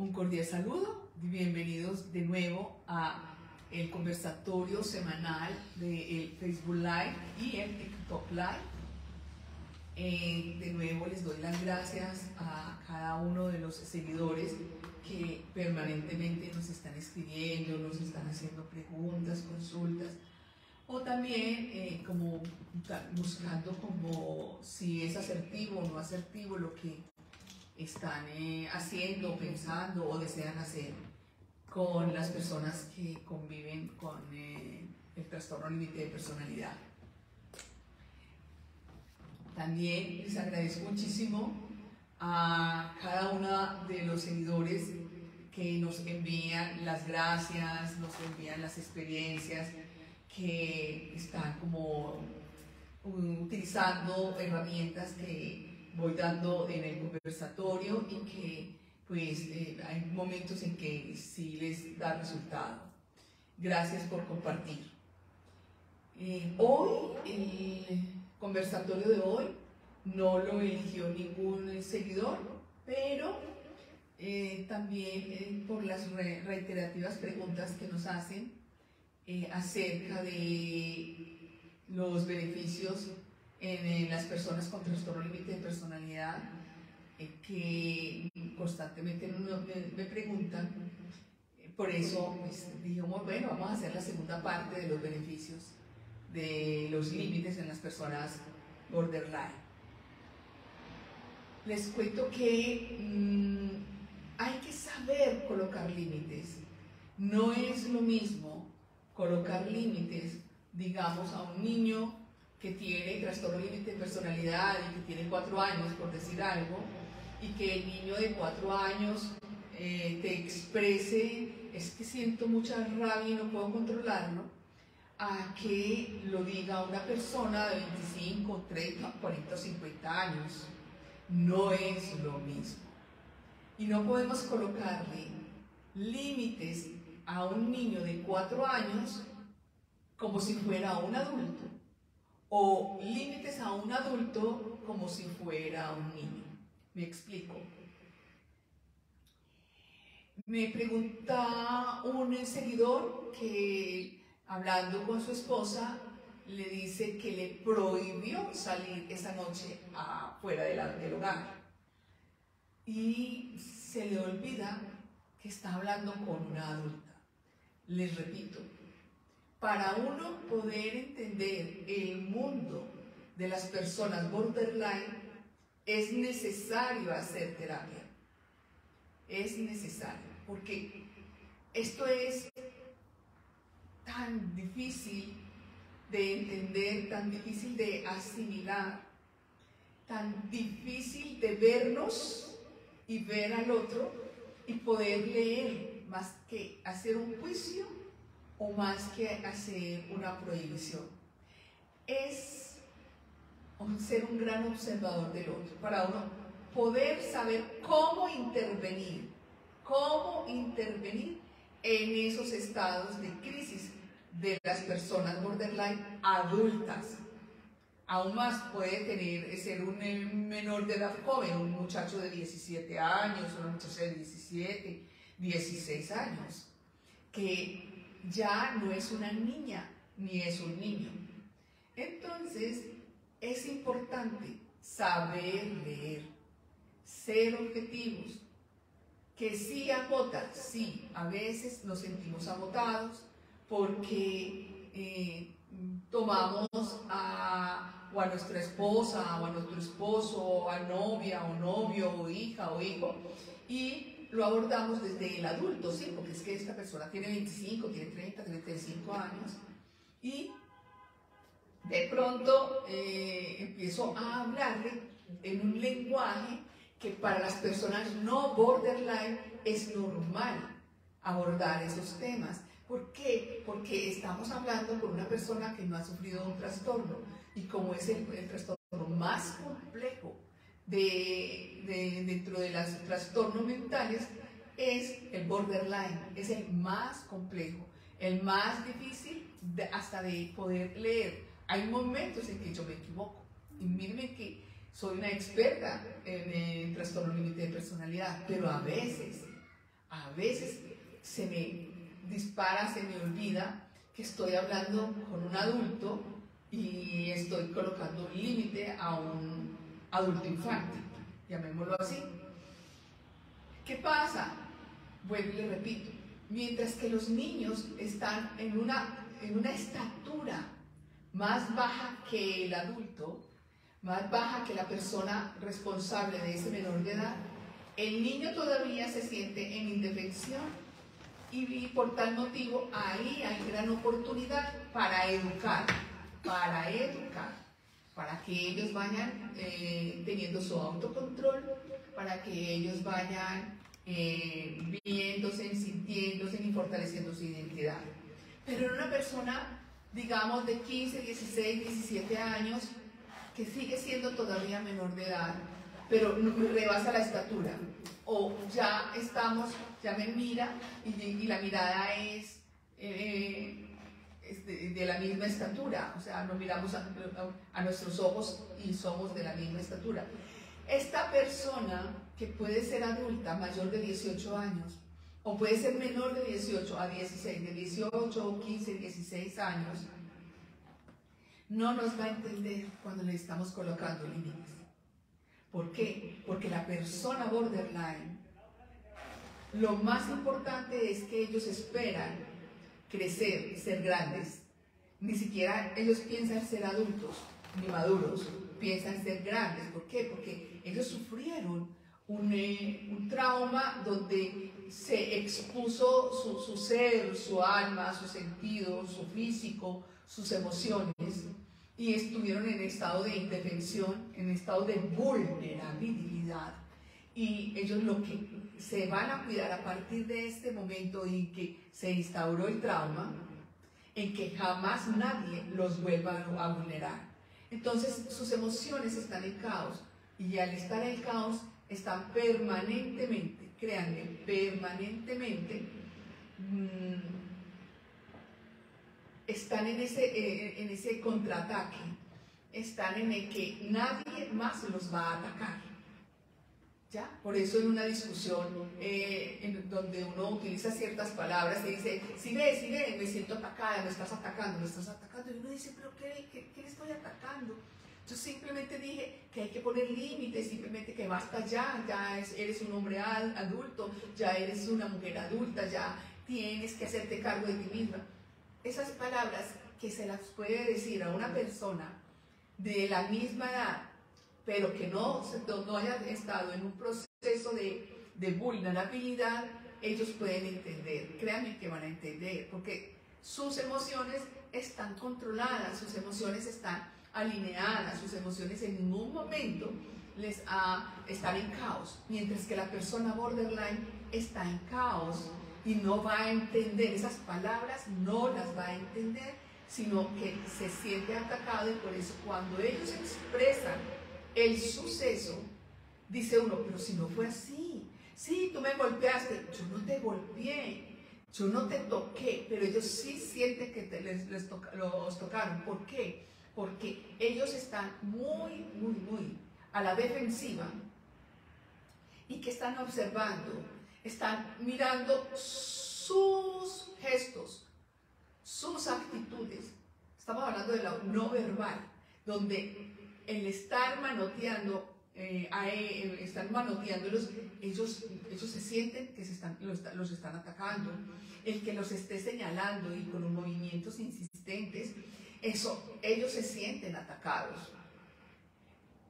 Un cordial saludo y bienvenidos de nuevo a el conversatorio semanal del Facebook Live y el TikTok Live. De nuevo les doy las gracias a cada uno de los seguidores que permanentemente nos están escribiendo, nos están haciendo preguntas, consultas, o también como buscando como si es asertivo o no asertivo lo que están haciendo, pensando o desean hacer con las personas que conviven con el trastorno límite de personalidad. También les agradezco muchísimo a cada uno de los seguidores que nos envían las gracias, nos envían las experiencias, que están como utilizando herramientas que voy dando en el conversatorio y que pues hay momentos en que sí les da resultado. Gracias por compartir. Hoy, el conversatorio de hoy no lo eligió ningún seguidor, pero también por las reiterativas preguntas que nos hacen acerca de los beneficios en las personas con trastorno límite de personalidad, que constantemente me preguntan. Por eso pues, dijimos, bueno, vamos a hacer la segunda parte de los beneficios de los límites en las personas borderline. Les cuento que hay que saber colocar límites. No es lo mismo colocar límites, digamos, a un niño que tiene trastorno límite de personalidad y que tiene 4 años, por decir algo, y que el niño de 4 años te exprese, es que siento mucha rabia y no puedo controlarlo, a que lo diga una persona de 25, 30, 40 o 50 años. No es lo mismo. Y no podemos colocarle límites a un niño de 4 años como si fuera un adulto, o límites a un adulto como si fuera un niño. Me explico. Me pregunta un seguidor que, hablando con su esposa, le dice que le prohibió salir esa noche afuera del hogar. Y se le olvida que está hablando con una adulta. Les repito, para uno poder entender el mundo de las personas borderline, es necesario hacer terapia. Es necesario, porque esto es tan difícil de entender, tan difícil de asimilar, tan difícil de vernos y ver al otro y poder leer, más que hacer un juicio o más que hacer una prohibición. Es ser un gran observador del otro, para uno poder saber cómo intervenir en esos estados de crisis de las personas borderline adultas. Aún más puede ser un menor de edad joven, un muchacho de 17 años, una muchacha de 17, 16 años, que ya no es una niña ni es un niño. Entonces, es importante saber leer, ser objetivos, que sí agota, sí, a veces nos sentimos agotados porque tomamos o a nuestra esposa, o a nuestro esposo, o a novia, o novio, o hija, o hijo, y lo abordamos desde el adulto, ¿sí? Porque es que esta persona tiene 25, tiene 30, 35 años, y de pronto empiezo a hablarle en un lenguaje que para las personas no borderline es normal abordar esos temas. ¿Por qué? Porque estamos hablando con una persona que no ha sufrido un trastorno, y como es el trastorno más complejo dentro de los trastornos mentales, es el borderline, es el más complejo, el más difícil hasta de poder leer. Hay momentos en que yo me equivoco, y mírenme que soy una experta en el trastorno límite de personalidad, pero a veces A veces se me dispara, se me olvida que estoy hablando con un adulto y estoy colocando un límite a un adulto infante, llamémoslo así. ¿Qué pasa? Vuelvo y le repito, mientras que los niños están en una estatura más baja que el adulto, más baja que la persona responsable de ese menor de edad, el niño todavía se siente en indefensión y por tal motivo ahí hay gran oportunidad para educar, para que ellos vayan teniendo su autocontrol, para que ellos vayan viéndose, sintiéndose y fortaleciendo su identidad. Pero en una persona, digamos, de 15, 16, 17 años, que sigue siendo todavía menor de edad, pero rebasa la estatura, o ya me mira y la mirada es de la misma estatura, o sea, nos miramos a nuestros ojos y somos de la misma estatura. Esta persona, que puede ser adulta, mayor de 18 años, o puede ser menor de 18 a 16, de 18, 15, 16 años, no nos va a entender cuando le estamos colocando límites. ¿Por qué? Porque la persona borderline, lo más importante es que ellos esperan crecer, ser grandes. Ni siquiera ellos piensan ser adultos ni maduros, piensan ser grandes. ¿Por qué? Porque ellos sufrieron un trauma donde se expuso su ser, su alma, sus sentidos, su físico, sus emociones, y estuvieron en estado de indefensión, en estado de vulnerabilidad. Y ellos lo que se van a cuidar a partir de este momento en que se instauró el trauma, en que jamás nadie los vuelva a vulnerar. Entonces sus emociones están en caos, y al estar en caos están permanentemente, créanme, permanentemente están en ese contraataque, están en el que nadie más los va a atacar. ¿Ya? Por eso en una discusión en donde uno utiliza ciertas palabras y dice, si ve, me siento atacada, me estás atacando, y uno dice, pero ¿qué le estoy atacando? Yo simplemente dije que hay que poner límites, simplemente que basta ya eres un hombre adulto, ya eres una mujer adulta, ya tienes que hacerte cargo de ti misma. Esas palabras que se las puede decir a una persona de la misma edad, pero que no haya estado en un proceso de vulnerabilidad, ellos pueden entender. Créanme que van a entender, porque sus emociones están controladas, sus emociones están alineadas, sus emociones en ningún momento están en caos, mientras que la persona borderline está en caos y no va a entender esas palabras, no las va a entender, sino que se siente atacado. Y por eso cuando ellos expresan el suceso, dice uno, pero si no fue así, sí, tú me golpeaste, yo no te golpeé, yo no te toqué, pero ellos sí sienten que los tocaron. ¿Por qué? Porque ellos están muy a la defensiva. ¿Y que están observando? Están mirando sus gestos, sus actitudes. Estamos hablando de lo no verbal, donde el estar manoteando, ellos se sienten que los están atacando. El que los esté señalando y con movimientos insistentes, ellos se sienten atacados.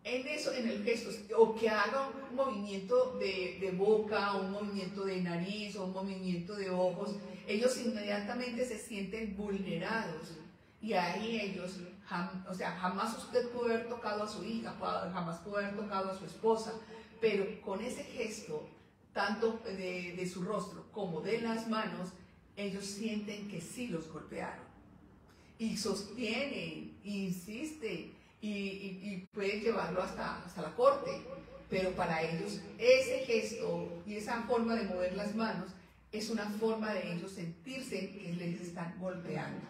En el gesto, o que haga un movimiento de boca, un movimiento de nariz, o un movimiento de ojos, ellos inmediatamente se sienten vulnerados. Y ahí ellos, jamás usted pudo haber tocado a su hija, jamás pudo haber tocado a su esposa, pero con ese gesto, tanto de su rostro como de las manos, ellos sienten que sí los golpearon. Y sostienen, insisten, y pueden llevarlo hasta la corte. Pero para ellos ese gesto y esa forma de mover las manos es una forma de ellos sentirse que les están golpeando.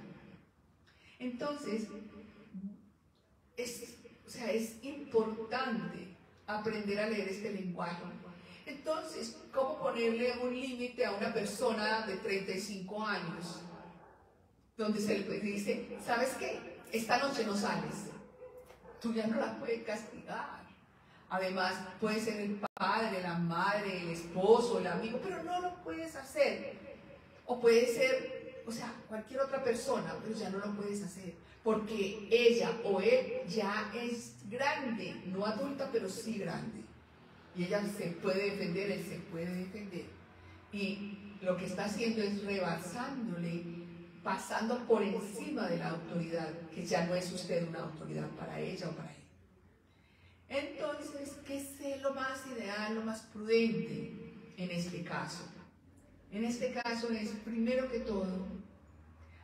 Entonces, es importante aprender a leer este lenguaje. Entonces, ¿cómo ponerle un límite a una persona de 35 años, donde se le dice, ¿sabes qué? Esta noche no sales. Tú ya no la puedes castigar. Además, puede ser el padre, la madre, el esposo, el amigo, pero no lo puedes hacer. O puede ser, o sea, cualquier otra persona, pero ya no lo puedes hacer. Porque ella o él ya es grande, no adulta, pero sí grande. Y ella se puede defender, él se puede defender. Y lo que está haciendo es rebasándole, pasando por encima de la autoridad, que ya no es usted una autoridad para ella o para él. Entonces, ¿qué es lo más ideal, lo más prudente en este caso? En este caso es, primero que todo,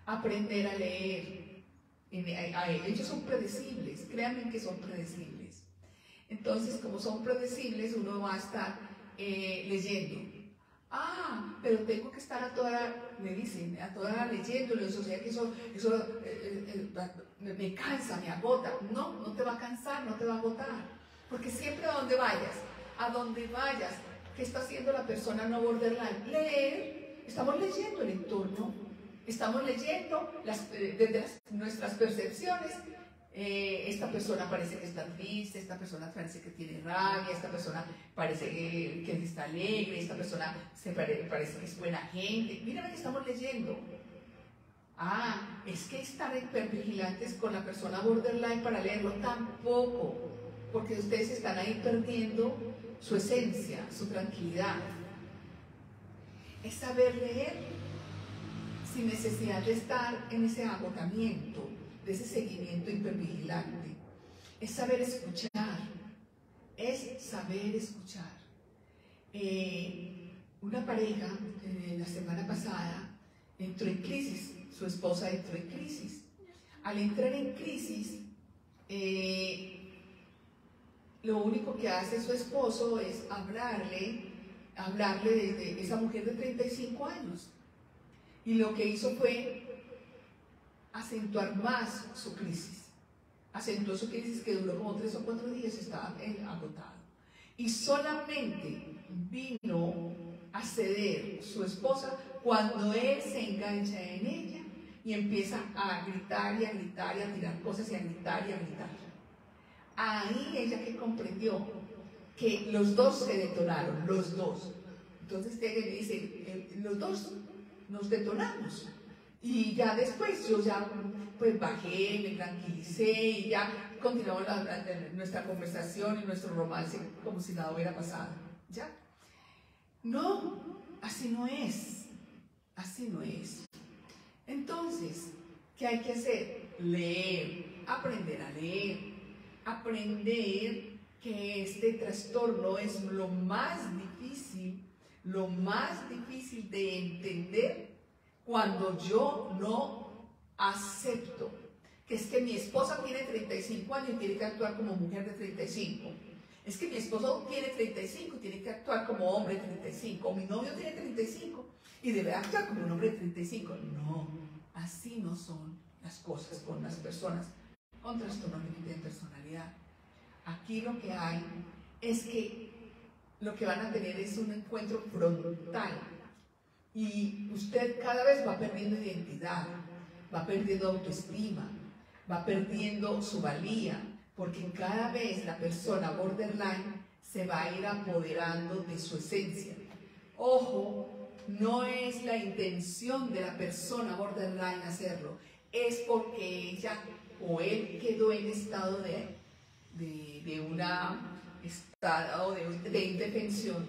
aprender a leer. Ellos son predecibles, créanme que son predecibles. Entonces, como son predecibles, uno va a estar leyendo. Ah, pero tengo que estar a toda hora, me dicen, a toda hora leyéndolo, o sea que eso me cansa, me agota. No, no te va a cansar, no te va a agotar. Porque siempre a donde vayas, ¿qué está haciendo la persona no borderline? Leer. Estamos leyendo el entorno, estamos leyendo desde nuestras percepciones. Esta persona parece que está triste, esta persona parece que tiene rabia, esta persona parece que está alegre, esta persona parece que es buena gente. Mira que estamos leyendo. Ah, es que estar hipervigilantes con la persona borderline para leerlo tampoco, porque ustedes están ahí perdiendo su esencia, su tranquilidad. Es saber leer sin necesidad de estar en ese agotamiento, de ese seguimiento hipervigilante. Es saber escuchar, es saber escuchar. Una pareja la semana pasada entró en crisis, su esposa entró en crisis. Al entrar en crisis, lo único que hace su esposo es hablarle de esa mujer de 35 años. Y lo que hizo fue acentuar más su crisis. Acentuó su crisis que duró como 3 o 4 días, estaba agotado. Y solamente vino a ceder su esposa cuando él se engancha en ella y empieza a gritar y a gritar y a tirar cosas y a gritar y a gritar. Ahí ella que comprendió que los dos se detonaron, los dos. Entonces ella le dice, los dos nos detonamos. Y ya después yo ya pues bajé, me tranquilicé y ya continuamos nuestra conversación y nuestro romance como si nada hubiera pasado. ¿Ya? No, así no es. Así no es. Entonces, ¿qué hay que hacer? Leer, aprender a leer, aprender que este trastorno es lo más difícil de entender cuando yo no acepto que es que mi esposa tiene 35 años y tiene que actuar como mujer de 35. Es que mi esposo tiene 35 y tiene que actuar como hombre de 35. O mi novio tiene 35 y debe actuar como un hombre de 35. No, así no son las cosas con las personas con trastorno límite de personalidad. Aquí lo que hay es que lo que van a tener es un encuentro frontal y usted cada vez va perdiendo identidad, va perdiendo autoestima, va perdiendo su valía, porque cada vez la persona borderline se va a ir apoderando de su esencia. Ojo, no es la intención de la persona borderline hacerlo, es porque ella o él quedó en estado de indefensión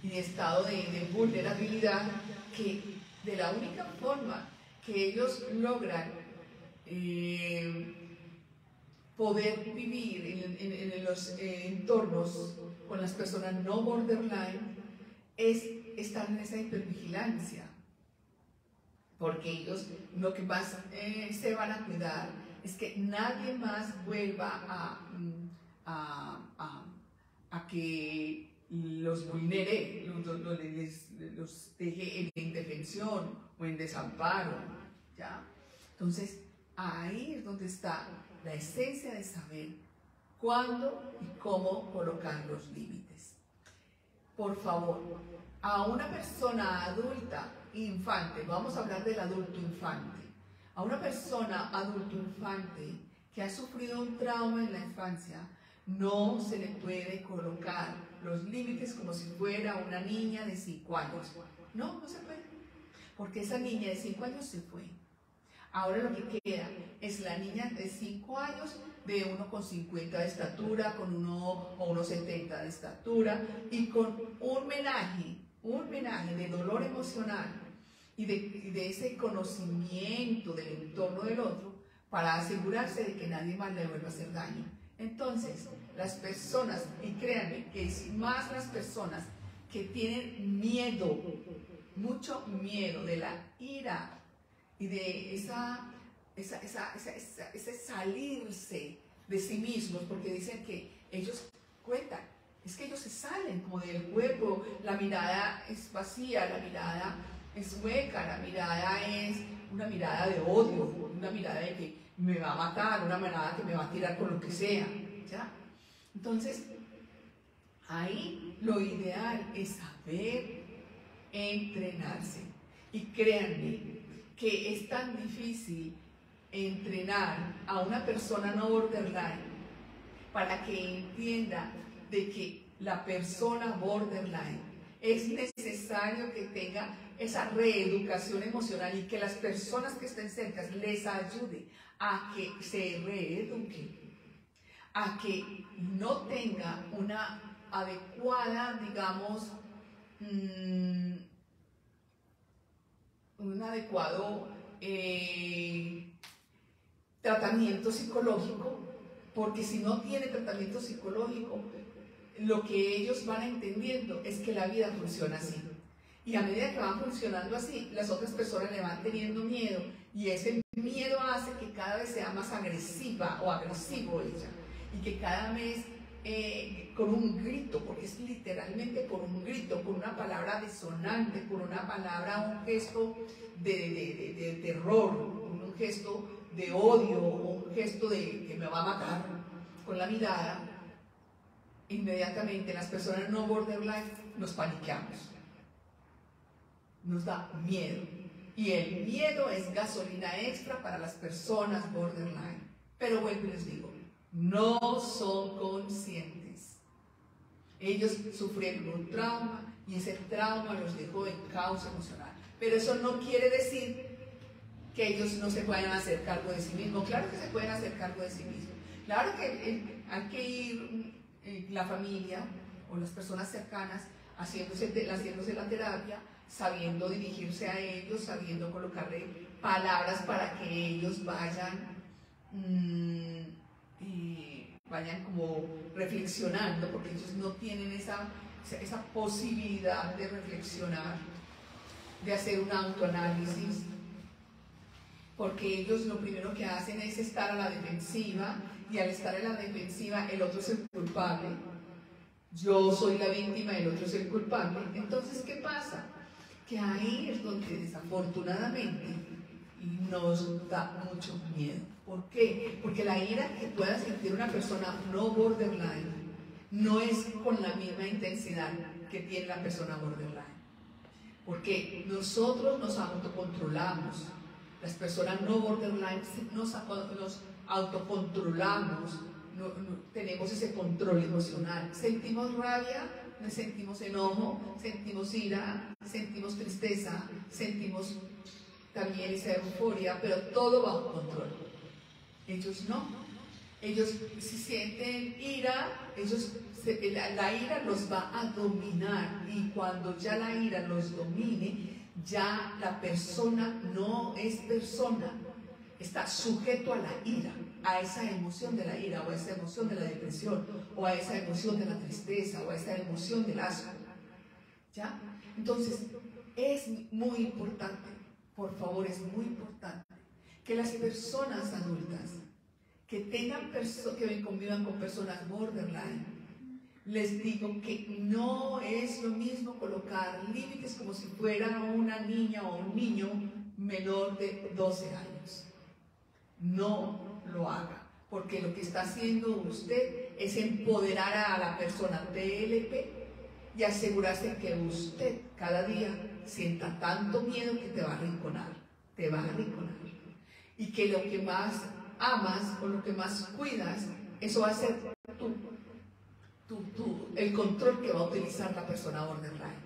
y de estado de vulnerabilidad, que de la única forma que ellos logran poder vivir en los entornos con las personas no borderline es estar en esa hipervigilancia, porque ellos lo que más se van a cuidar es que nadie más vuelva a que los vulnere, los deje en indefensión o en desamparo, ¿ya? Entonces, ahí es donde está la esencia de saber cuándo y cómo colocar los límites. por favor, a una persona adulta, infante, vamos a hablar del adulto infante, a una persona adulto infante que ha sufrido un trauma en la infancia, no se le puede colocar los límites como si fuera una niña de 5 años. No, no se puede, porque esa niña de 5 años se fue. Ahora lo que queda es la niña de 5 años de 1,50 de estatura, con 1,70 de estatura y con un menaje de dolor emocional y de ese conocimiento del entorno del otro para asegurarse de que nadie más le vuelva a hacer daño. Entonces, las personas, y créanme que es más las personas que tienen miedo, mucho miedo de la ira y de ese salirse de sí mismos, porque dicen que ellos cuentan, es que ellos se salen como del cuerpo, la mirada es vacía, la mirada es hueca, la mirada es una mirada de odio, una mirada de que me va a matar, una mirada que me va a tirar con lo que sea, ¿ya? Entonces, ahí lo ideal es saber entrenarse. Y créanme que es tan difícil entrenar a una persona no borderline para que entienda de que la persona borderline es necesario que tenga esa reeducación emocional y que las personas que estén cerca les ayude a que se reeduquen, a que no tenga una adecuada, digamos, un adecuado tratamiento psicológico, porque si no tiene tratamiento psicológico, lo que ellos van entendiendo es que la vida funciona así. Y a medida que van funcionando así, las otras personas le van teniendo miedo, y ese miedo hace que cada vez sea más agresiva o agresivo ella, y que cada vez con un grito, porque es literalmente por un grito, por una palabra disonante, por una palabra, un gesto de terror, un gesto de odio, un gesto de que me va a matar con la mirada, inmediatamente las personas no borderline nos paniqueamos, nos da miedo, y el miedo es gasolina extra para las personas borderline. Pero vuelvo y les digo, no son conscientes. Ellos sufrieron un trauma y ese trauma los dejó en caos emocional, pero eso no quiere decir que ellos no se puedan hacer cargo de sí mismos. Claro que se pueden hacer cargo de sí mismos, claro que hay que ir la familia o las personas cercanas haciéndose la terapia, sabiendo dirigirse a ellos, sabiendo colocarle palabras para que ellos vayan como reflexionando, porque ellos no tienen esa posibilidad de reflexionar, de hacer un autoanálisis, porque ellos lo primero que hacen es estar a la defensiva, y al estar en la defensiva el otro es el culpable, yo soy la víctima, el otro es el culpable. Entonces, ¿qué pasa? Que ahí es donde desafortunadamente nos da mucho miedo. ¿Por qué? Porque la ira que pueda sentir una persona no borderline no es con la misma intensidad que tiene la persona borderline. Porque nosotros nos autocontrolamos. Las personas no borderline nos autocontrolamos, tenemos ese control emocional. Sentimos rabia, sentimos enojo, sentimos ira, sentimos tristeza, sentimos también esa euforia, pero todo bajo control. Ellos no. Ellos, si sienten ira, la ira los va a dominar, y cuando ya la ira los domine, ya la persona no es persona, está sujeto a la ira, a esa emoción de la ira, o a esa emoción de la depresión, o a esa emoción de la tristeza, o a esa emoción del asco. ¿Ya? Entonces, es muy importante, por favor, es muy importante que las personas adultas que convivan con personas borderline, les digo que no es lo mismo colocar límites como si fuera una niña o un niño menor de 12 años. No lo haga, porque lo que está haciendo usted es empoderar a la persona TLP y asegurarse que usted cada día sienta tanto miedo que te va a arrinconar, te va a arrinconar. Y que lo que más amas o lo que más cuidas, eso va a ser el control que va a utilizar la persona borderline.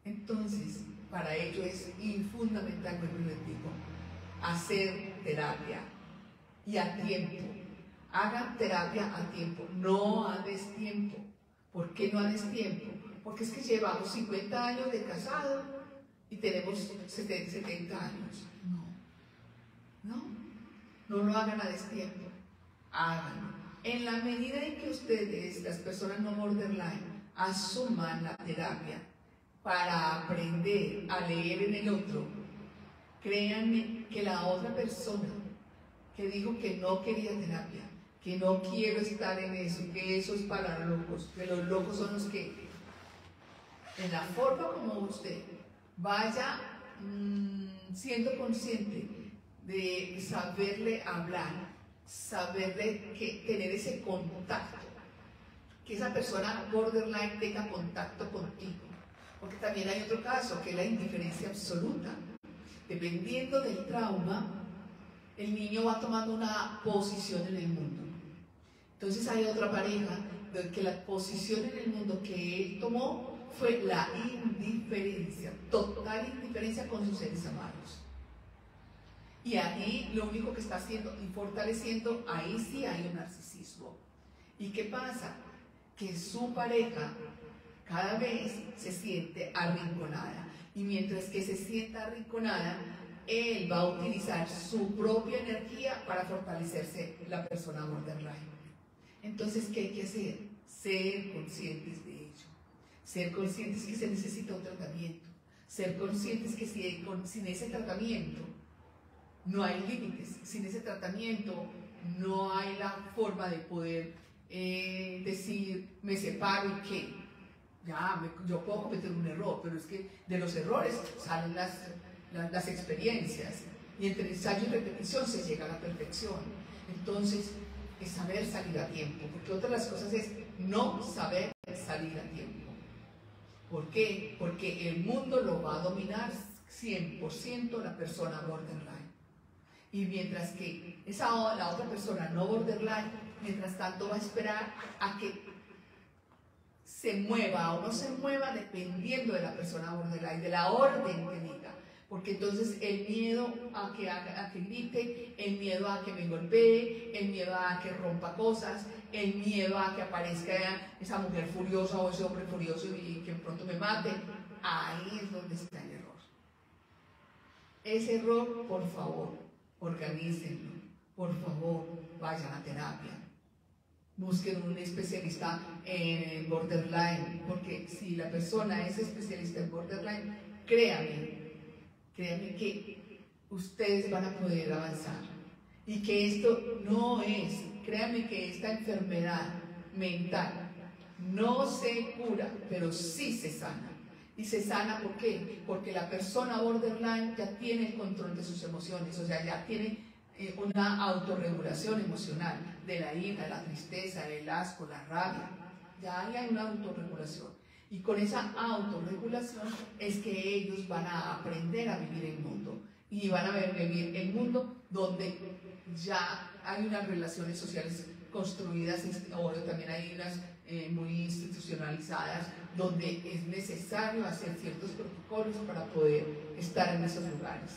Entonces, para ello es fundamental, como les digo, hacer terapia y a tiempo. Hagan terapia a tiempo, no a destiempo. ¿Por qué no a destiempo? Porque es que llevamos 50 años de casado y tenemos 70 años. No lo hagan a destiempo, háganlo. En la medida en que ustedes, las personas no borderline, asuman la terapia para aprender a leer en el otro, créanme que la otra persona que dijo que no quería terapia, que no quiero estar en eso, que eso es para locos, que los locos son los que, en la forma como usted vaya siendo consciente de saberle hablar, saberle tener ese contacto, que esa persona borderline tenga contacto contigo. Porque también hay otro caso, que es la indiferencia absoluta. Dependiendo del trauma, el niño va tomando una posición en el mundo. Entonces hay otra pareja que la posición en el mundo que él tomó fue la indiferencia, total indiferencia con sus seres amados. Y ahí lo único que está haciendo y fortaleciendo, ahí sí hay un narcisismo. ¿Y qué pasa? Que su pareja cada vez se siente arrinconada. Y mientras que se sienta arrinconada, él va a utilizar su propia energía para fortalecerse la persona borderline. Entonces, ¿qué hay que hacer? Ser conscientes de ello. Ser conscientes que se necesita un tratamiento. Ser conscientes que sin ese tratamiento no hay límites. Sin ese tratamiento no hay la forma de poder decir, me separo y qué. Yo puedo cometer un error, pero es que de los errores salen las experiencias. Y entre ensayo y repetición se llega a la perfección. Entonces, es saber salir a tiempo. Porque otra de las cosas es no saber salir a tiempo. ¿Por qué? Porque el mundo lo va a dominar 100% la persona borderline. Y mientras que la otra persona no borderline, mientras tanto va a esperar a que se mueva o no se mueva dependiendo de la persona borderline, de la orden que diga. Porque entonces el miedo a que grite, el miedo a que me golpee, el miedo a que rompa cosas, el miedo a que aparezca esa mujer furiosa o ese hombre furioso y que pronto me mate, ahí es donde está el error. Ese error, por favor, organícenlo, por favor, vayan a terapia. Busquen un especialista en borderline, porque si la persona es especialista en borderline, créanme que ustedes van a poder avanzar. Y que esto no es, créanme que esta enfermedad mental no se cura, pero sí se sana. Y se sana, ¿por qué? Porque la persona borderline ya tiene el control de sus emociones, o sea, ya tiene una autorregulación emocional de la ira, la tristeza, el asco, la rabia. Ya hay una autorregulación. Y con esa autorregulación es que ellos van a aprender a vivir el mundo. Y van a vivir el mundo donde ya hay unas relaciones sociales construidas, o también hay unas muy institucionalizadas, donde es necesario hacer ciertos protocolos para poder estar en esos lugares.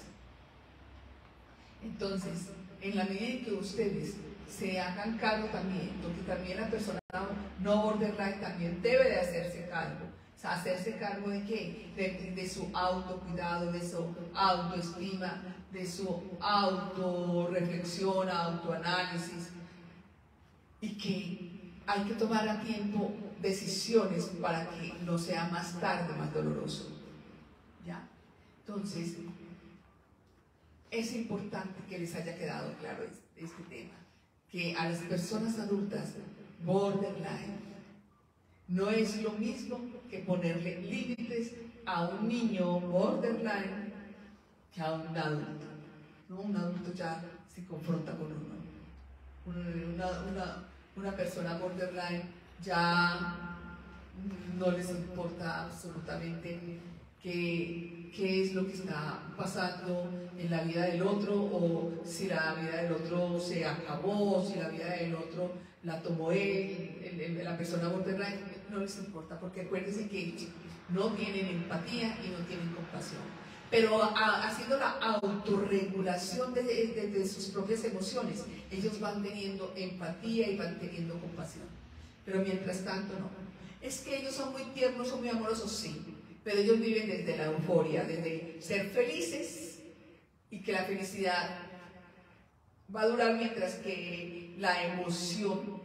Entonces, en la medida en que ustedes se hagan cargo también, porque también la persona no borderline también debe de hacerse cargo. O sea, hacerse cargo de qué? De su autocuidado, de su autoestima, de su autorreflexión, autoanálisis. Y que hay que tomar a tiempo decisiones para que no sea más tarde, más doloroso. ¿Ya? Entonces, es importante que les haya quedado claro este tema, que a las personas adultas borderline no es lo mismo que ponerle límites a un niño borderline que a un adulto. ¿No? Un adulto ya se confronta con uno. Una persona borderline ya no les importa absolutamente qué es lo que está pasando en la vida del otro, o si la vida del otro se acabó, o si la vida del otro la tomó él, la persona borderline, no les importa, porque acuérdense que ellos no tienen empatía y no tienen compasión. Pero haciendo la autorregulación de sus propias emociones, ellos van teniendo empatía y van teniendo compasión. Pero mientras tanto no. Es que ellos son muy tiernos, son muy amorosos, sí, pero ellos viven desde la euforia, desde ser felices, y que la felicidad va a durar mientras que la emoción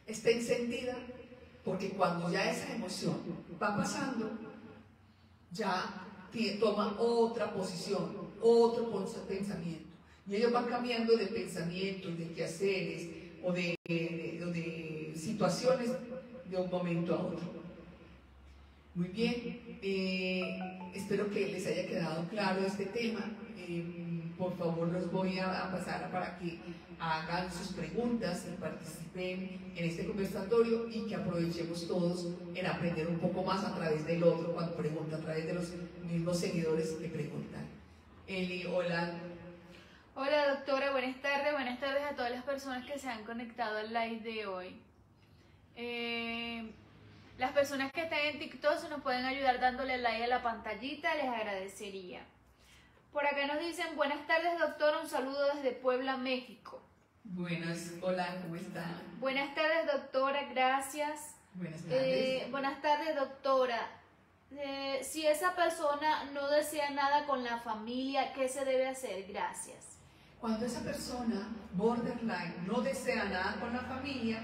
esté encendida, porque cuando ya esa emoción va pasando, ya toma otra posición, otro pensamiento, y ellos van cambiando de pensamientos, de quehaceres o de situaciones de un momento a otro. Muy bien, espero que les haya quedado claro este tema. Por favor, los voy a pasar para que hagan sus preguntas y participen en este conversatorio, y que aprovechemos todos en aprender un poco más a través del otro cuando pregunta, a través de los mismos seguidores que preguntan. Eli, hola. Hola doctora, buenas tardes a todas las personas que se han conectado al live de hoy. Las personas que están en TikTok, si nos pueden ayudar dándole like a la pantallita, les agradecería. Por acá nos dicen, buenas tardes doctora, un saludo desde Puebla, México. Buenas, hola, ¿cómo están? Buenas tardes doctora, gracias. Buenas tardes. Buenas tardes doctora. Si esa persona no desea nada con la familia, ¿qué se debe hacer? Gracias. Cuando esa persona borderline no desea nada con la familia,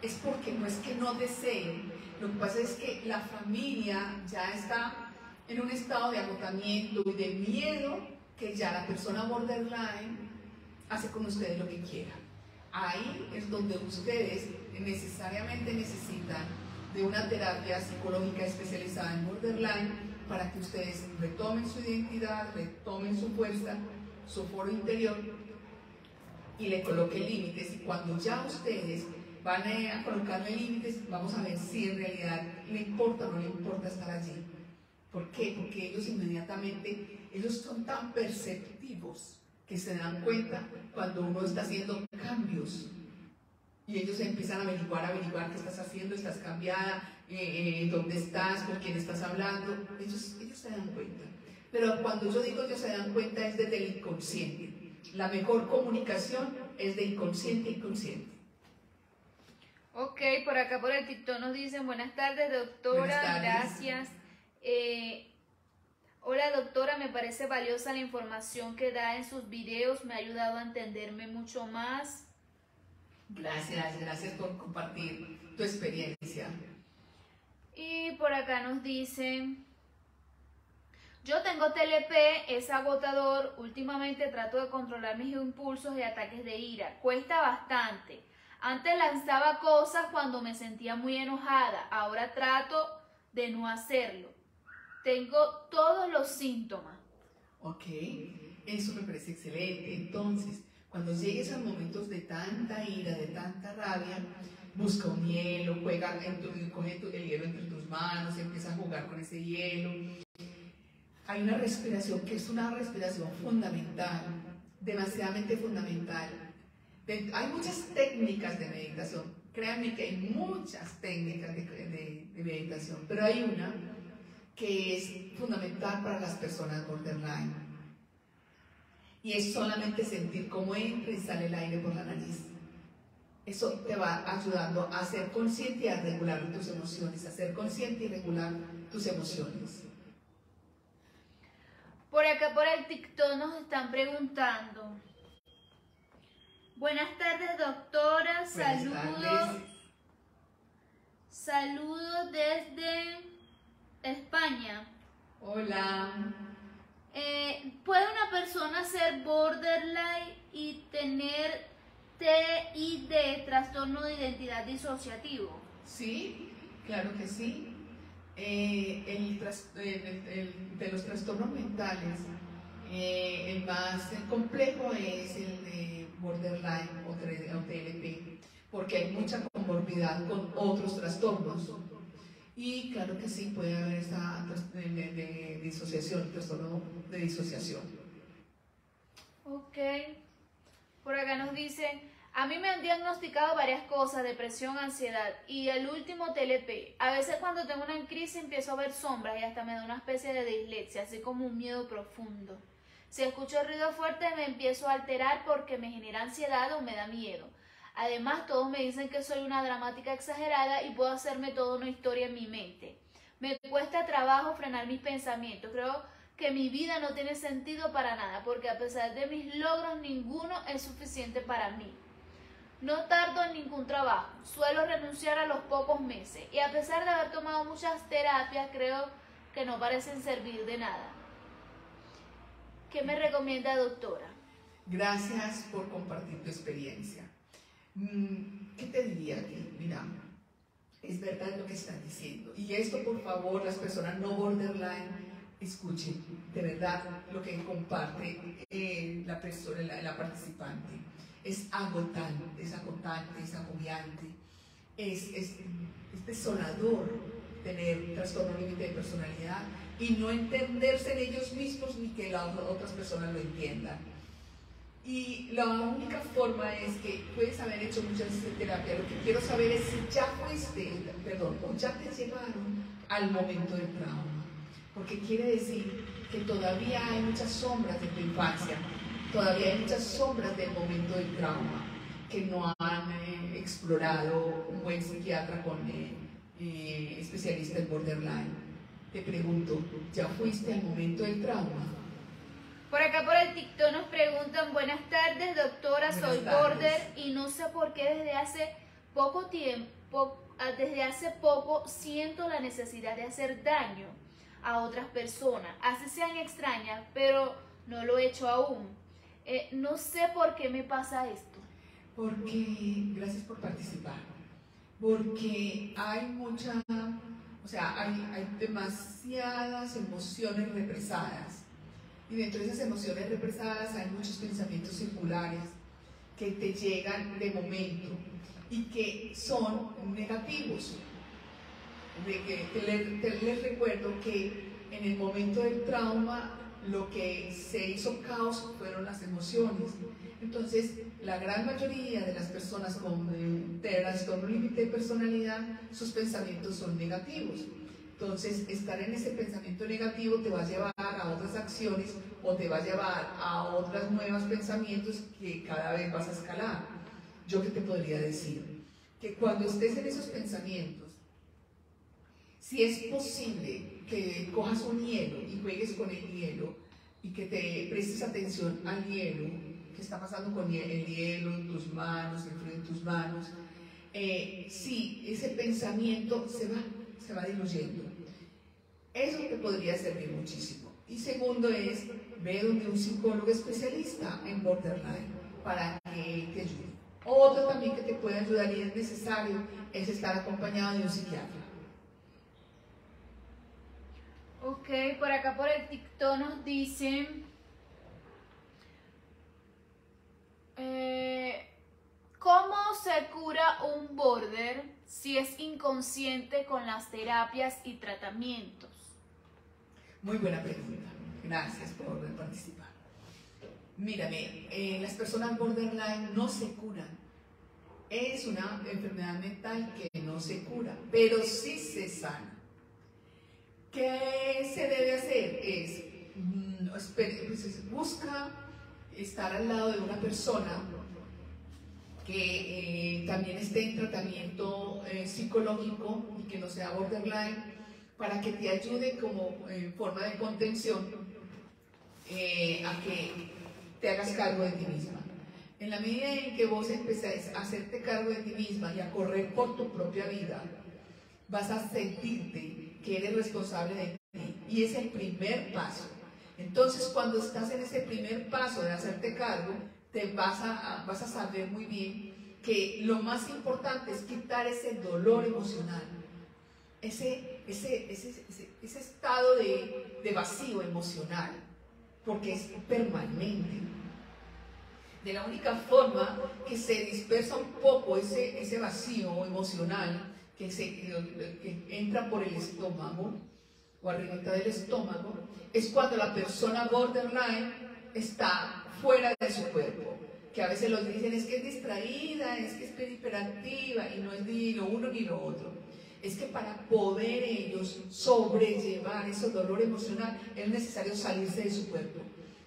es porque no es que no desee. Lo que pasa es que la familia ya está en un estado de agotamiento y de miedo, que ya la persona borderline hace con ustedes lo que quiera. Ahí es donde ustedes necesariamente necesitan de una terapia psicológica especializada en borderline, para que ustedes retomen su identidad, retomen su fuerza, su foro interior, y le coloquen límites. Y cuando ya ustedes van a colocarle límites, vamos a ver si en realidad le importa o no le importa estar allí. ¿Por qué? Porque ellos inmediatamente, ellos son tan perceptivos que se dan cuenta cuando uno está haciendo cambios, y ellos empiezan a averiguar qué estás haciendo, estás cambiada, dónde estás, con quién estás hablando. Ellos se dan cuenta. Pero cuando yo digo ellos se dan cuenta, es desde el inconsciente. La mejor comunicación es de inconsciente a inconsciente. Ok, por acá por el TikTok nos dicen, buenas tardes doctora, buenas tardes. Gracias. Hola doctora, me parece valiosa la información que da en sus videos, me ha ayudado a entenderme mucho más. Gracias por compartir tu experiencia. Y por acá nos dicen, yo tengo TLP, es agotador, últimamente trato de controlar mis impulsos y ataques de ira, cuesta bastante. Antes lanzaba cosas cuando me sentía muy enojada, ahora trato de no hacerlo. Tengo todos los síntomas. Ok, eso me parece excelente. Entonces, cuando llegues a momentos de tanta ira, de tanta rabia, busca un hielo, juega, coge el hielo entre tus manos, empieza a jugar con ese hielo. Hay una respiración que es una respiración fundamental, demasiadamente fundamental. Hay muchas técnicas de meditación, créanme que hay muchas técnicas de meditación, pero hay una que es fundamental para las personas borderline, y es solamente sentir cómo entra y sale el aire por la nariz. Eso te va ayudando a ser consciente y a regular tus emociones, a ser consciente y regular tus emociones. Por acá por el TikTok nos están preguntando. Buenas tardes doctora, saludos. Saludos desde España. Hola. ¿Puede una persona ser borderline y tener TID, trastorno de identidad disociativo? Sí, claro que sí. De los trastornos mentales, el más complejo es el de borderline o TLP, porque hay mucha conmorbidad con otros trastornos. Y claro que sí, puede haber esta de disociación, trastorno de disociación. Ok. Por acá nos dicen, a mí me han diagnosticado varias cosas, depresión, ansiedad y el último TLP. A veces cuando tengo una crisis empiezo a ver sombras y hasta me da una especie de dislexia, así como un miedo profundo. Si escucho ruido fuerte me empiezo a alterar porque me genera ansiedad o me da miedo. Además todos me dicen que soy una dramática exagerada y puedo hacerme toda una historia en mi mente. Me cuesta trabajo frenar mis pensamientos. Creo que mi vida no tiene sentido para nada, porque a pesar de mis logros, ninguno es suficiente para mí. No tardo en ningún trabajo, suelo renunciar a los pocos meses, y a pesar de haber tomado muchas terapias, creo que no parecen servir de nada. ¿Qué me recomienda, doctora? Gracias por compartir tu experiencia. ¿Qué te diría aquí? Mira, es verdad lo que estás diciendo. Y esto, por favor, las personas no borderline, escuchen de verdad lo que comparte la persona, la participante. Es agotante, es agobiante, es desolador tener trastorno límite de personalidad y no entenderse en ellos mismos ni que las otras personas lo entiendan. Y la única forma es que puedes haber hecho muchas terapias. Lo que quiero saber es si ya o ya te llevaron al momento del trauma. Porque quiere decir que todavía hay muchas sombras de tu infancia, todavía hay muchas sombras del momento del trauma que no han explorado un buen psiquiatra con especialista en borderline. Te pregunto, ¿ya fuiste al momento del trauma? Por acá por el TikTok nos preguntan, buenas tardes doctora, soy border y no sé por qué desde hace poco siento la necesidad de hacer daño a otras personas, así sean extrañas, pero no lo he hecho aún. No sé por qué me pasa esto. Gracias por participar, porque hay hay demasiadas emociones represadas. Y dentro de esas emociones represadas hay muchos pensamientos circulares que te llegan de momento y que son negativos. Les recuerdo que en el momento del trauma lo que se hizo caos fueron las emociones. Entonces, la gran mayoría de las personas con trastorno límite de personalidad, sus pensamientos son negativos. Entonces, estar en ese pensamiento negativo te va a llevar a otras acciones o te va a llevar a otros nuevos pensamientos que cada vez vas a escalar. ¿Yo qué te podría decir? Que cuando estés en esos pensamientos, si es posible que cojas un hielo y juegues con el hielo y que te prestes atención al hielo, que está pasando con el hielo en tus manos, el frío en tus manos, sí, ese pensamiento se va diluyendo. Eso te podría servir muchísimo. Y segundo es, ve donde un psicólogo especialista en borderline para que te ayude. Otro también que te puede ayudar y es necesario es estar acompañado de un psiquiatra. Ok, por acá por el TikTok nos dicen, ¿cómo se cura un border si es inconsciente con las terapias y tratamientos? Muy buena pregunta, gracias por participar. Mírame, las personas borderline no se curan. Es una enfermedad mental que no se cura, pero sí se sana. ¿Qué se debe hacer? Busca estar al lado de una persona que también esté en tratamiento psicológico y que no sea borderline, para que te ayude como forma de contención a que te hagas cargo de ti misma. En la medida en que vos empezás a hacerte cargo de ti misma y a correr por tu propia vida, vas a sentirte que eres responsable de ti, y es el primer paso. Entonces, cuando estás en ese primer paso de hacerte cargo, vas a saber muy bien que lo más importante es quitar ese dolor emocional, ese estado de vacío emocional, porque es permanente. De la única forma que se dispersa un poco ese vacío emocional que entra por el estómago o arriba del estómago, es cuando la persona borderline está fuera de su cuerpo. Que a veces los dicen es que es distraída, es que es hiperactiva, y no es ni lo uno ni lo otro. Es que para poder ellos sobrellevar ese dolor emocional es necesario salirse de su cuerpo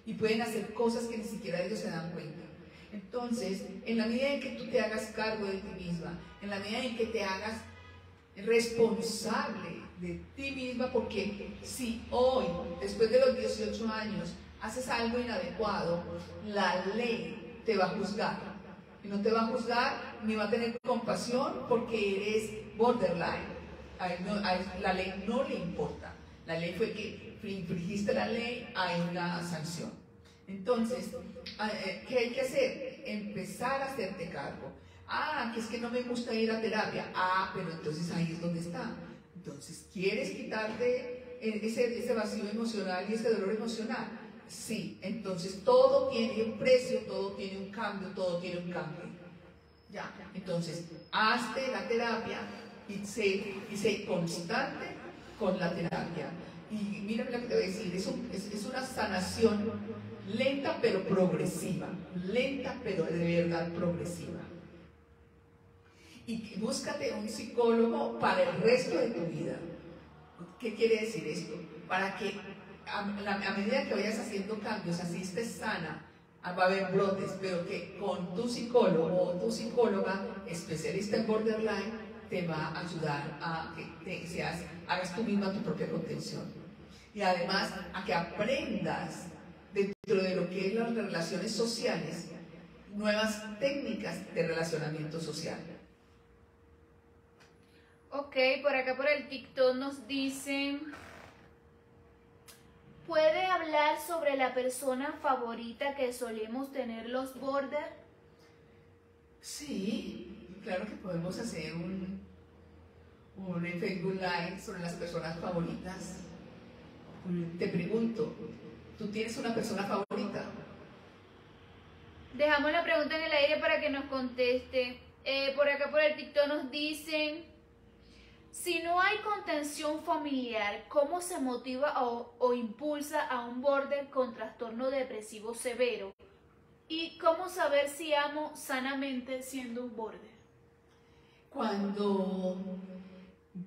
y pueden hacer cosas que ni siquiera ellos se dan cuenta. Entonces, en la medida en que tú te hagas cargo de ti misma, en la medida en que te hagas responsable de ti misma, porque si hoy, después de los 18 años, haces algo inadecuado, la ley te va a juzgar. Y no te va a juzgar ni va a tener compasión porque eres borderline. A la ley no le importa. La ley fue que infringiste la ley, hay una sanción. Entonces, ¿qué hay que hacer? Empezar a hacerte cargo. Que es que no me gusta ir a terapia. Pero entonces ahí es donde está. Entonces, ¿quieres quitarte ese vacío emocional y ese dolor emocional? Sí, entonces todo tiene un precio, todo tiene un cambio, todo tiene un cambio. Ya, entonces, hazte la terapia y sé constante con la terapia. Y mira lo que te voy a decir, es una sanación lenta pero progresiva, lenta pero de verdad progresiva. Y búscate un psicólogo para el resto de tu vida. ¿Qué quiere decir esto? Para que a medida que vayas haciendo cambios, así estés sana, va a haber brotes, pero que con tu psicólogo o tu psicóloga especialista en borderline te va a ayudar a que hagas tú misma tu propia contención. Y además a que aprendas dentro de lo que es las relaciones sociales, nuevas técnicas de relacionamiento social. Ok, por acá por el TikTok nos dicen, ¿puede hablar sobre la persona favorita que solemos tener los border? Sí, claro que podemos hacer un Facebook Live sobre las personas favoritas. Te pregunto, ¿tú tienes una persona favorita? Dejamos la pregunta en el aire para que nos conteste. Por acá por el TikTok nos dicen, si no hay contención familiar, ¿cómo se motiva o impulsa a un border con trastorno depresivo severo? ¿Y cómo saber si amo sanamente siendo un border?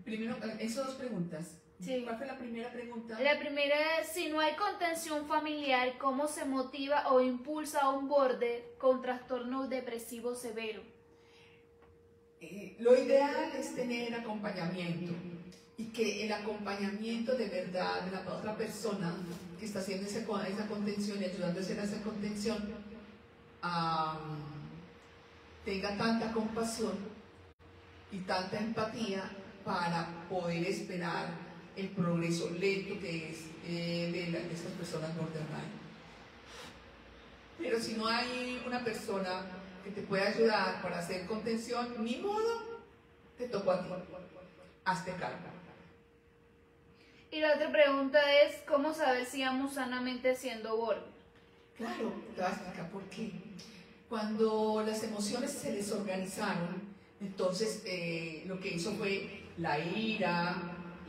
Primero, esas dos preguntas. Sí. ¿Cuál fue la primera pregunta? La primera es, si no hay contención familiar, ¿cómo se motiva o impulsa a un border con trastorno depresivo severo? Lo ideal es tener acompañamiento y que el acompañamiento de verdad de la otra persona que está haciendo esa contención y ayudando a hacer esa contención tenga tanta compasión y tanta empatía para poder esperar el progreso lento que es de estas personas borderline. Pero si no hay una persona que te pueda ayudar para hacer contención, ni modo, te tocó a ti. Hazte cargo. Y la otra pregunta es, ¿cómo saber si amo sanamente siendo border? Claro, te voy a explicar por qué. Cuando las emociones se desorganizaron, entonces lo que hizo fue la ira,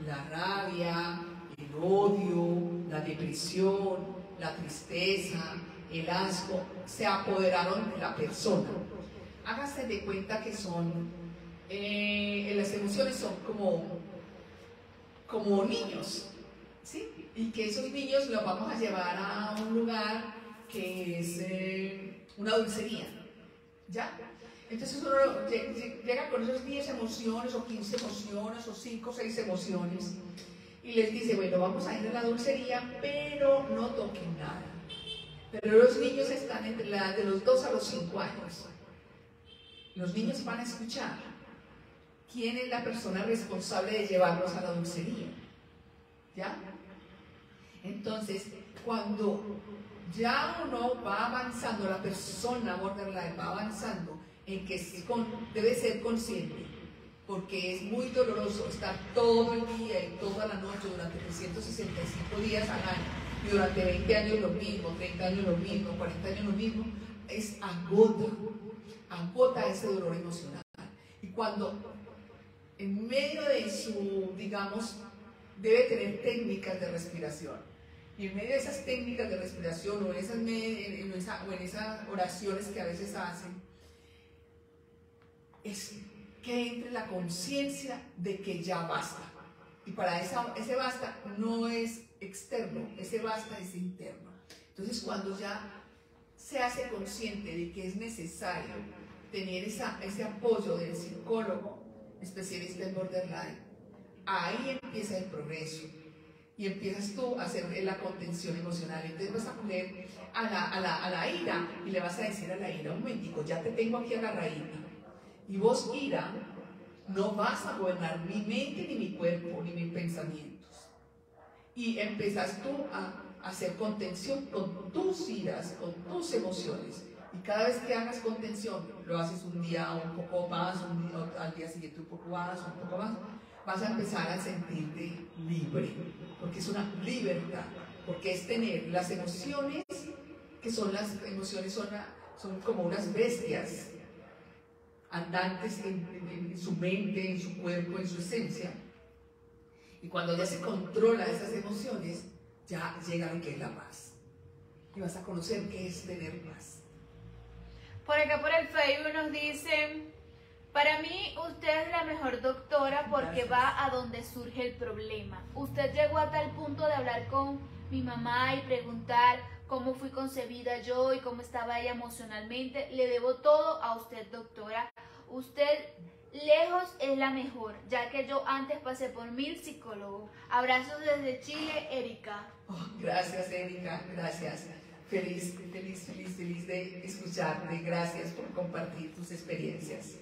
la rabia, el odio, la depresión, la tristeza, el asco, se apoderaron de la persona. Hágase de cuenta que las emociones son como niños, ¿sí? Y que esos niños los vamos a llevar a un lugar que es una dulcería, ¿ya? Entonces uno llega con esos 10 emociones, o 15 emociones, o 5 o 6 emociones, y les dice, bueno, vamos a ir a la dulcería, pero no toquen nada. Pero los niños están entre la edad de los 2 a los 5 años. Los niños van a escuchar quién es la persona responsable de llevarlos a la dulcería, ¿ya? Entonces, cuando ya uno va avanzando, la persona borderline va avanzando en que debe ser consciente, porque es muy doloroso estar todo el día y toda la noche durante 365 días al año y durante 20 años lo mismo, 30 años lo mismo, 40 años lo mismo, agota ese dolor emocional. Y cuando en medio de su, digamos, debe tener técnicas de respiración. Y en medio de esas técnicas de respiración o en esas oraciones que a veces hacen, es que entre la conciencia de que ya basta. Y para ese basta no es externo, ese basta es interno. Entonces, cuando ya se hace consciente de que es necesario tener ese apoyo del psicólogo especialista en borderline, ahí empieza el progreso y empiezas tú a hacer la contención emocional. Entonces vas a poner a la ira y le vas a decir a la ira: un momentico, ya te tengo aquí agarradita, y vos, ira, no vas a gobernar mi mente, ni mi cuerpo, ni mis pensamientos. Y empiezas tú a hacer contención con tus iras, con tus emociones. Y cada vez que hagas contención, lo haces un día un poco más, al día siguiente un poco más, vas a empezar a sentirte libre, porque es una libertad, porque es tener las emociones, son como unas bestias andantes en su mente, en su cuerpo, en su esencia. Y cuando ya se controla esas emociones, ya llega lo que es la paz. Y vas a conocer qué es tener paz. Por acá por el Facebook nos dicen: para mí usted es la mejor doctora porque Gracias. va a donde surge el problema. Usted llegó a tal punto de hablar con mi mamá y preguntar cómo fui concebida yo y cómo estaba ella emocionalmente. Le debo todo a usted, doctora. Usted lejos es la mejor, ya que yo antes pasé por 1000 psicólogos. Abrazos desde Chile, Erika. Oh, gracias, Erika, gracias. Feliz de escucharte. Gracias por compartir tus experiencias.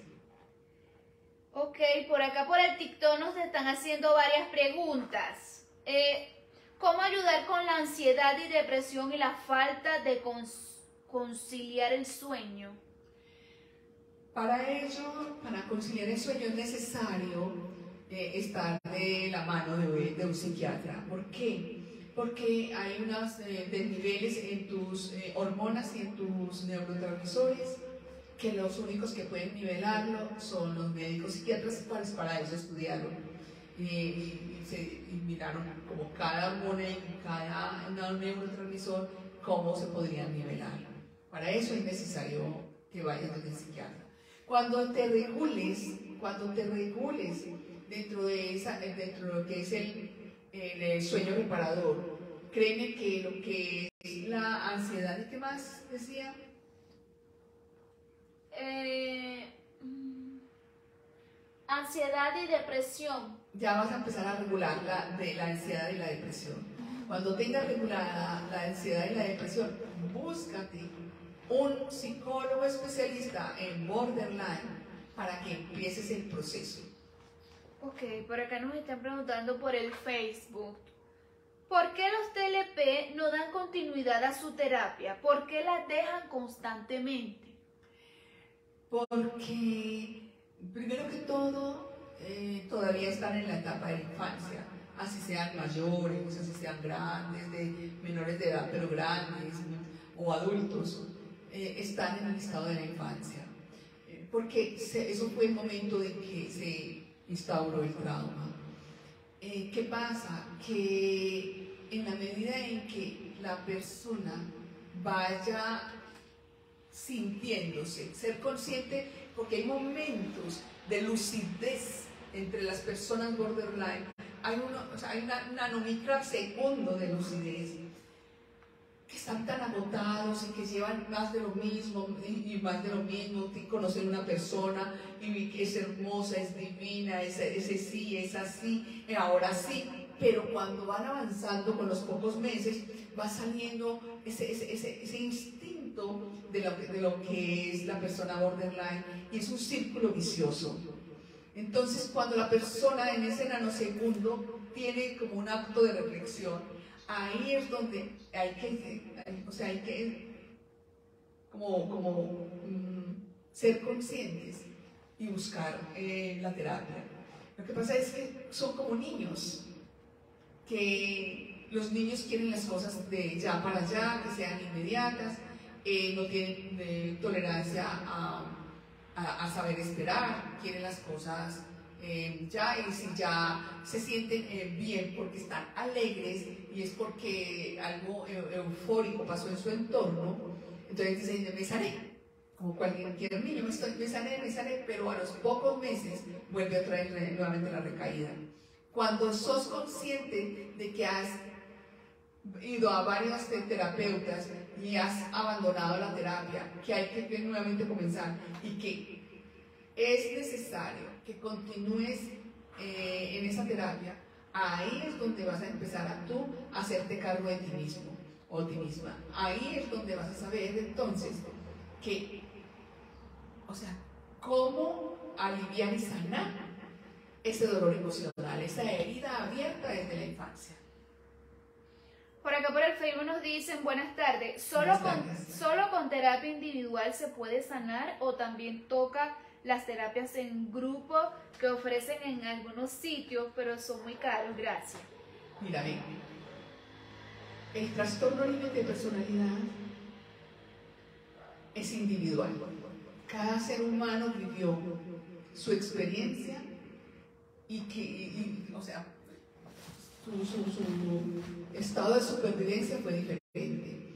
Ok, por acá por el TikTok nos están haciendo varias preguntas. ¿Cómo ayudar con la ansiedad y depresión y la falta de conciliar el sueño? Para ello, para conciliar el sueño es necesario estar de la mano de un psiquiatra. ¿Por qué? Porque hay unos desniveles en tus hormonas y en tus neurotransmisores, que los únicos que pueden nivelarlo son los médicos psiquiatras, para eso estudiaron. Y miraron como cada hormona y cada neurotransmisor, cómo se podrían nivelar. Para eso es necesario que vayas donde el psiquiatra. Cuando te regules dentro de lo que es el sueño reparador, créeme que lo que es la ansiedad, ¿y qué más decía? Ansiedad y depresión. Ya vas a empezar a regular la ansiedad y la depresión. Cuando tengas regulada la ansiedad y la depresión, búscate un psicólogo especialista en borderline para que empieces el proceso. Ok, por acá nos están preguntando por el Facebook: ¿por qué los TLP no dan continuidad a su terapia? ¿Por qué la dejan constantemente? Porque, primero que todo, todavía están en la etapa de la infancia, así sean mayores, así sean grandes, menores de edad, pero grandes, o adultos, están en el estado de la infancia. Porque eso fue el momento en que se instauró el trauma. ¿Qué pasa? Que en la medida en que la persona vaya sintiéndose, ser consciente, porque hay momentos de lucidez entre las personas borderline, hay una nanomicrosegundo de lucidez, que están tan agotados y que llevan más de lo mismo y más de lo mismo, que conocen una persona y que es hermosa, es divina, ese sí, es así, ahora sí, pero cuando van avanzando con los pocos meses va saliendo ese instinto de lo que es la persona borderline, y es un círculo vicioso. Entonces, cuando la persona en ese nanosegundo tiene como un acto de reflexión, ahí es donde hay que ser conscientes y buscar la terapia. Lo que pasa es que son como niños, que los niños quieren las cosas de ya para allá, que sean inmediatas, no tienen tolerancia a saber esperar, quieren las cosas ya, y si ya se sienten bien porque están alegres y es porque algo eufórico pasó en su entorno, entonces dicen, me sané. Como cualquier niño, me sané, pero a los pocos meses vuelve otra vez nuevamente la recaída. Cuando sos consciente de que has ido a varios terapeutas y has abandonado la terapia, que hay que nuevamente comenzar y que es necesario que continúes en esa terapia, ahí es donde vas a empezar a tú a hacerte cargo de ti mismo o ti misma. Ahí es donde vas a saber entonces que, o sea, cómo aliviar y sanar ese dolor emocional, esa herida abierta desde la infancia. Por acá por el Facebook nos dicen, buenas tardes, ¿solo con terapia individual se puede sanar o también toca las terapias en grupo que ofrecen en algunos sitios, pero son muy caros? Gracias. Mira, ven, el trastorno límite de personalidad es individual. Cada ser humano vivió su experiencia o sea, su estado de supervivencia fue diferente.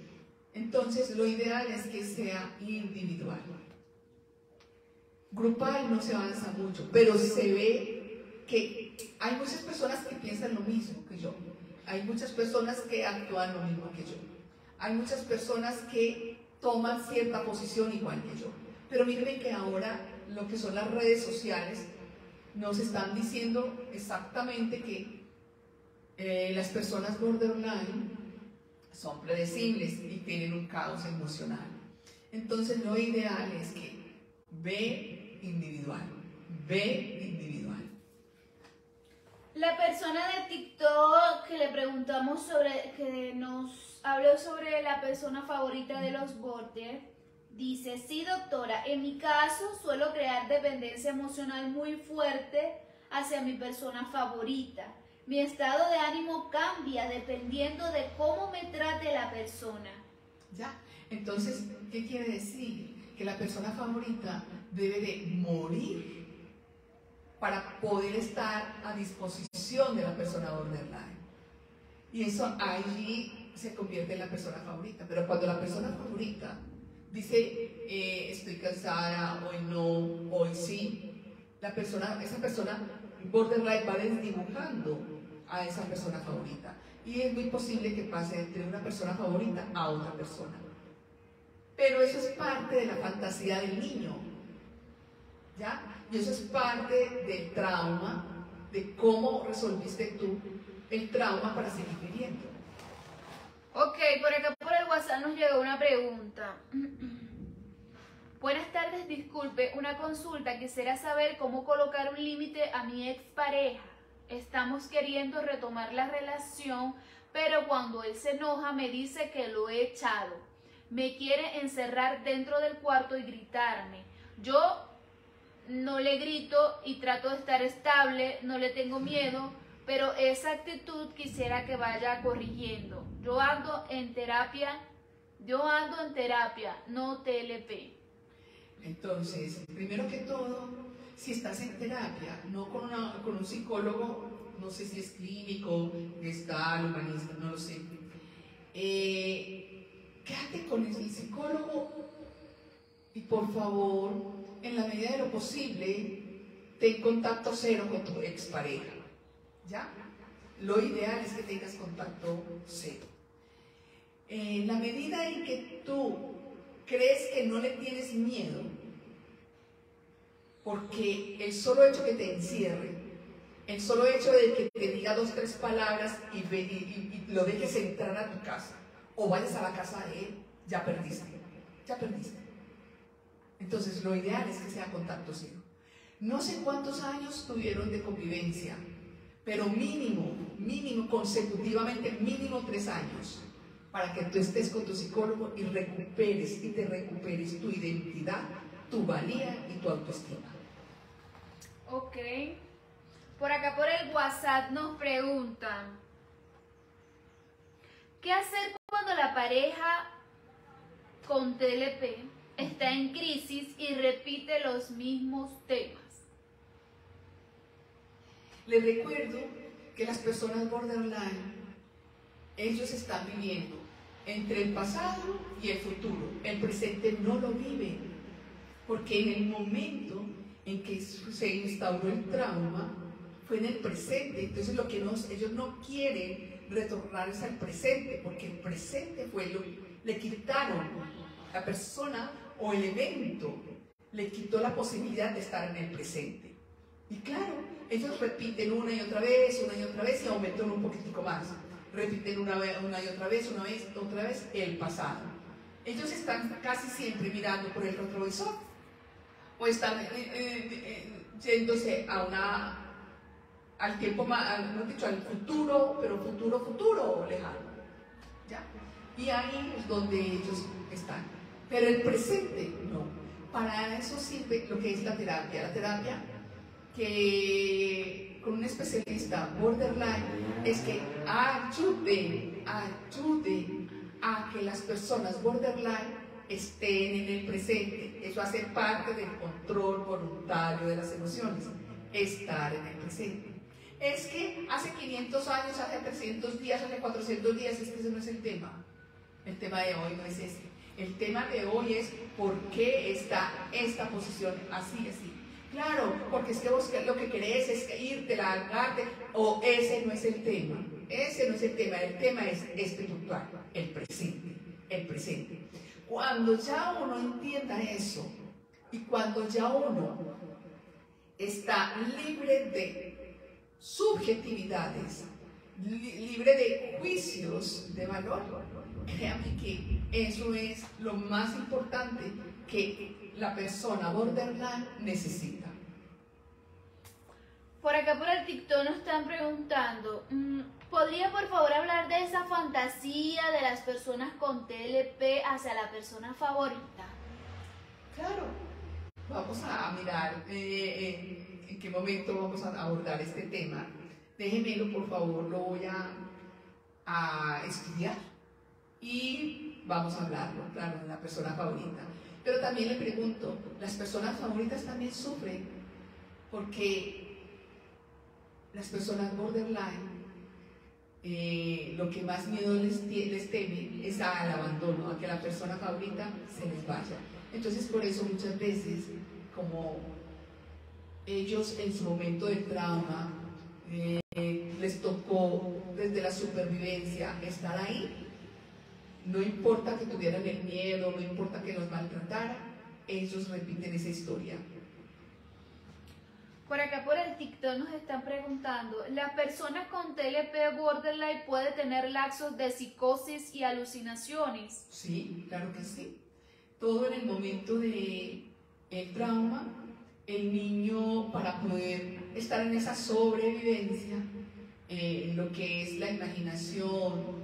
Entonces, lo ideal es que sea individual. Grupal no se avanza mucho, pero se ve que hay muchas personas que piensan lo mismo que yo. Hay muchas personas que actúan lo mismo que yo. Hay muchas personas que toman cierta posición igual que yo. Pero miren que ahora lo que son las redes sociales nos están diciendo exactamente que las personas borderline son predecibles y tienen un caos emocional. Entonces lo ideal es que ve individual. La persona de TikTok que le preguntamos que nos habló sobre la persona favorita de los border, dice, sí doctora, en mi caso suelo crear dependencia emocional muy fuerte hacia mi persona favorita. Mi estado de ánimo cambia dependiendo de cómo me trate la persona. Ya, entonces, ¿qué quiere decir? Que la persona favorita debe de morir para poder estar a disposición de la persona borderline. Y eso allí se convierte en la persona favorita. Pero cuando la persona favorita dice, estoy cansada, hoy no, hoy sí, esa persona borderline va desdibujando a esa persona favorita. Y es muy posible que pase de una persona favorita a otra persona. Pero eso es parte de la fantasía del niño, ¿ya? Y eso es parte del trauma, de cómo resolviste tú el trauma para seguir viviendo. Ok, por acá por el WhatsApp nos llegó una pregunta. Buenas tardes, disculpe, una consulta. Quisiera saber cómo colocar un límite a mi expareja. Estamos queriendo retomar la relación, pero cuando él se enoja me dice que lo he echado. Me quiere encerrar dentro del cuarto y gritarme. Yo no le grito y trato de estar estable, no le tengo miedo, pero esa actitud quisiera que vaya corrigiendo. Yo ando en terapia, no TLP. Entonces, primero que todo, si estás en terapia, no con un psicólogo, no sé si es clínico, gestal, humanista, no lo sé, quédate con el psicólogo y por favor, en la medida de lo posible, ten contacto cero con tu expareja, ¿ya? Lo ideal es que tengas contacto cero. En la medida en que tú crees que no le tienes miedo, porque el solo hecho que te encierre, el solo hecho de que te diga 2 o 3 palabras y lo dejes entrar a tu casa, o vayas a la casa de él, ya perdiste. Entonces lo ideal es que sea contacto cero. No sé cuántos años tuvieron de convivencia, pero mínimo, consecutivamente, mínimo 3 años, para que tú estés con tu psicólogo y te recuperes tu identidad, tu valía y tu autoestima. Ok. Por acá por el WhatsApp nos preguntan, ¿qué hacer cuando la pareja con TLP está en crisis y repite los mismos temas? Les recuerdo que las personas borderline, ellos están viviendo entre el pasado y el futuro. El presente no lo viven, porque en el momento en que se instauró el trauma, fue en el presente. Entonces ellos no quieren retornarse al presente, porque el presente fue le quitaron la persona o el evento, le quitó la posibilidad de estar en el presente. Y claro, ellos repiten una y otra vez y aumentan un poquitico más. Repiten una y otra vez el pasado. Ellos están casi siempre mirando por el retrovisor o están yéndose al tiempo más, no he dicho al futuro, pero futuro lejano, ¿ya? Y ahí es donde ellos están. Pero el presente no. Para eso sirve lo que es la terapia. La terapia que con un especialista borderline es que ayude a que las personas borderline estén en el presente. Eso hace parte del control voluntario de las emociones, estar en el presente. Es que hace 500 años, hace 300 días, hace 400 días, es que ese no es el tema. El tema de hoy no es ese. El tema de hoy es por qué está esta posición así. Claro, porque es que vos lo que querés es irte, largarte, o ese no es el tema. Ese no es el tema es este puntual, el presente. Cuando ya uno entienda eso, y cuando ya uno está libre de subjetividades, libre de juicios de valor, créame que eso es lo más importante que la persona borderline necesita. Por acá por el TikTok nos están preguntando, ¿podría por favor hablar de esa fantasía de las personas con TLP hacia la persona favorita? Claro. Vamos a mirar en qué momento vamos a abordar este tema. Déjenmelo, por favor, lo voy a estudiar y vamos a hablarlo, claro, de la persona favorita. Pero también le pregunto, ¿las personas favoritas también sufren? Porque las personas borderline, lo que más miedo les teme es al abandono, a que la persona favorita se les vaya. Entonces, por eso muchas veces, como ellos en su momento de trauma, les tocó desde la supervivencia estar ahí, no importa que tuvieran el miedo, no importa que los maltrataran, ellos repiten esa historia. Por acá por el TikTok nos están preguntando, ¿la persona con TLP borderline puede tener lapsos de psicosis y alucinaciones? Sí, claro que sí. Todo en el momento del trauma, el niño, para poder estar en esa sobrevivencia, lo que es la imaginación,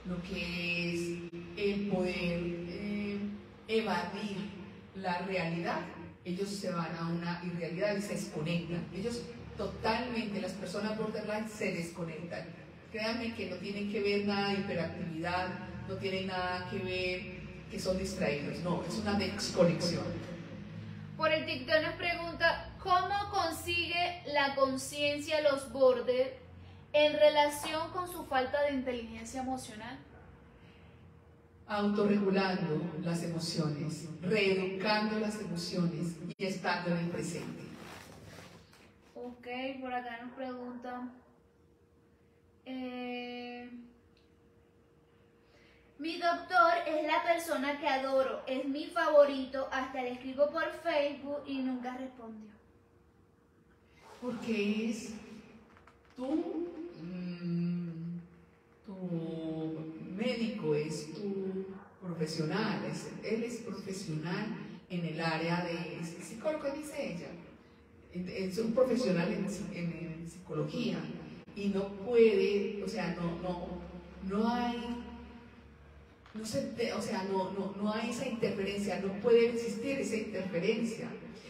lo que es el poder evadir la realidad, ellos se van a una irrealidad y se desconectan. Ellos totalmente, las personas borderline se desconectan. Créanme que no tienen que ver nada de hiperactividad, no tienen nada que ver que son distraídos, no, es una desconexión. Por el TikTok nos pregunta, ¿cómo consigue la conciencia los border en relación con su falta de inteligencia emocional? Autorregulando las emociones, reeducando las emociones y estando en el presente. Ok, por acá nos preguntan. Mi doctor es la persona que adoro, es mi favorito, hasta le escribo por Facebook y nunca respondió. Porque es tu médico, es tu profesional, él es profesional en el área de psicólogo, dice ella. Es un profesional en psicología y no puede, o sea, no hay esa interferencia, no puede existir esa interferencia.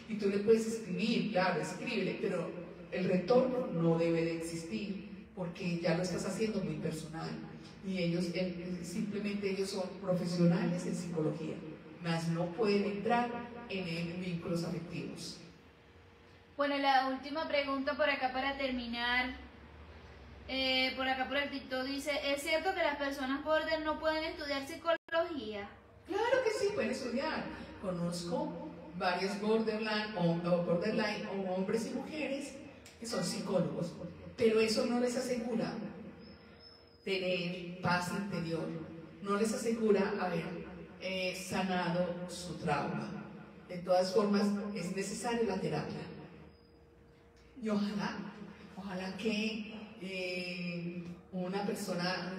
Y tú le puedes escribir, claro, escríbele, pero el retorno no debe de existir, porque ya lo estás haciendo muy personal. Y simplemente ellos son profesionales en psicología, mas no pueden entrar en vínculos afectivos. Bueno, la última pregunta por acá para terminar. Por acá por el TikTok dice, ¿es cierto que las personas border no pueden estudiar psicología? Claro que sí, pueden estudiar. Conozco varios borderline o hombres y mujeres que son psicólogos, pero eso no les asegura tener paz interior, no les asegura haber sanado su trauma. De todas formas, es necesaria la terapia. Y ojalá que una persona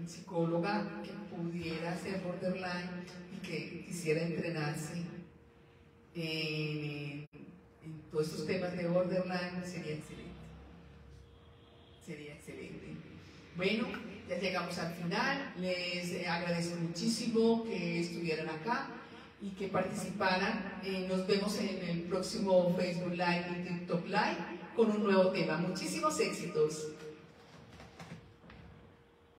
psicóloga que pudiera ser borderline y que quisiera entrenarse en todos estos temas de borderline sería excelente. Sería excelente. Bueno, ya llegamos al final. Les agradezco muchísimo que estuvieran acá y que participaran. Nos vemos en el próximo Facebook Live y TikTok Live con un nuevo tema. Muchísimos éxitos.